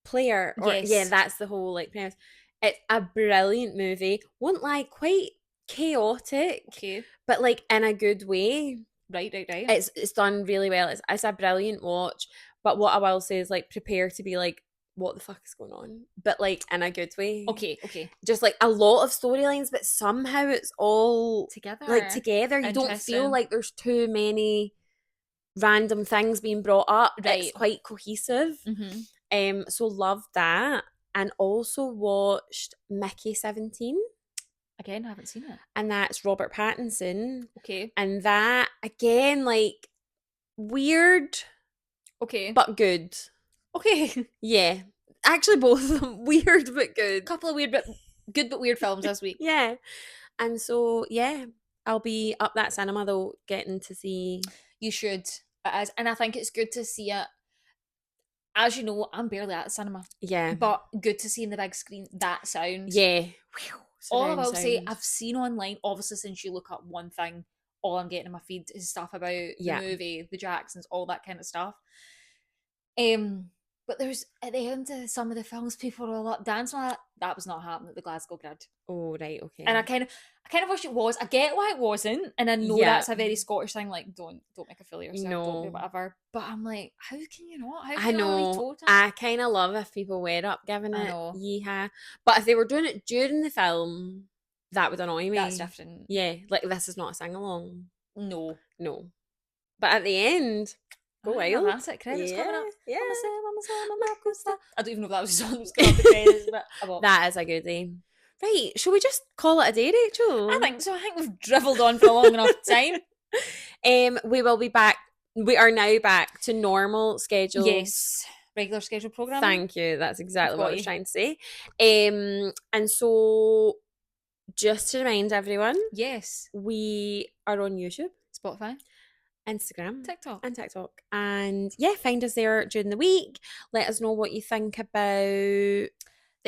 S2: player. Or
S1: Yes.
S2: yeah, that's the whole like premise. It's a brilliant movie. Won't lie, quite chaotic.
S1: Okay.
S2: But like in a good way.
S1: Right.
S2: It's done really well. It's a brilliant watch. But what I will say is like prepare to be like, what the fuck is going on? But like in a good way.
S1: Okay.
S2: Just like a lot of storylines, but somehow it's all
S1: Together.
S2: You don't feel like there's too many random things being brought up.
S1: Right.
S2: It's quite cohesive.
S1: Mm-hmm.
S2: So loved that. And also watched Mickey 17.
S1: Again, I haven't seen it.
S2: And that's Robert Pattinson.
S1: Okay.
S2: And that, again, like, weird.
S1: Okay.
S2: But good.
S1: Okay.
S2: Yeah. Actually, both of them weird but good.
S1: Couple of weird but good but weird films this week.
S2: Yeah. And so, yeah, I'll be up that cinema, though, getting to see.
S1: You should. It is. And I think it's good to see it. As you know, I'm barely at the cinema.
S2: Yeah.
S1: But good to see in the big screen that sound.
S2: Yeah.
S1: All I will say, I've seen online, obviously, since you look up one thing, all I'm getting in my feed is stuff about the movie, the Jacksons, all that kind of stuff. But there's, at the end of some of the films, people are like dancing like that. That was not happening at the Glasgow Grid.
S2: Oh, right, okay.
S1: And I kind of wish it was. I get why it wasn't, and I know that's a very Scottish thing. Like, don't make a fool of yourself, don't do whatever. But I'm like, how can you not? How can you not be told that?
S2: I kind of love if people were up giving it yeehaw. But if they were doing it during the film, that would annoy me.
S1: That's different.
S2: Yeah, like this is not a sing along.
S1: No.
S2: But at the end, go wild.
S1: Romantic credits coming up.
S2: Yeah.
S1: I don't even know if that was a song that was going up the credits, but
S2: that is a goodie. Right, shall we just call it a day, Rachel?
S1: I think so. I think we've dribbled on for a long enough time.
S2: We will be back. We are now back to normal schedule.
S1: Yes, regular schedule program.
S2: Thank you. That's exactly what I was trying to say. And so, just to remind everyone,
S1: yes,
S2: we are on YouTube,
S1: Spotify,
S2: Instagram,
S1: TikTok.
S2: And yeah, find us there during the week. Let us know what you think about the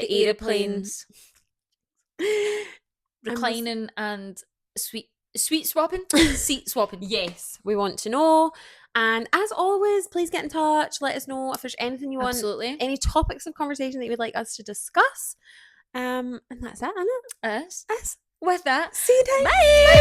S2: aeroplanes.
S1: Reclining and seat swapping.
S2: Yes, we want to know. And as always, please get in touch. Let us know if there's anything you want.
S1: Absolutely.
S2: Any topics of conversation that you would like us to discuss. And that's it, isn't it?
S1: Us. With that,
S2: see you then.
S1: Bye.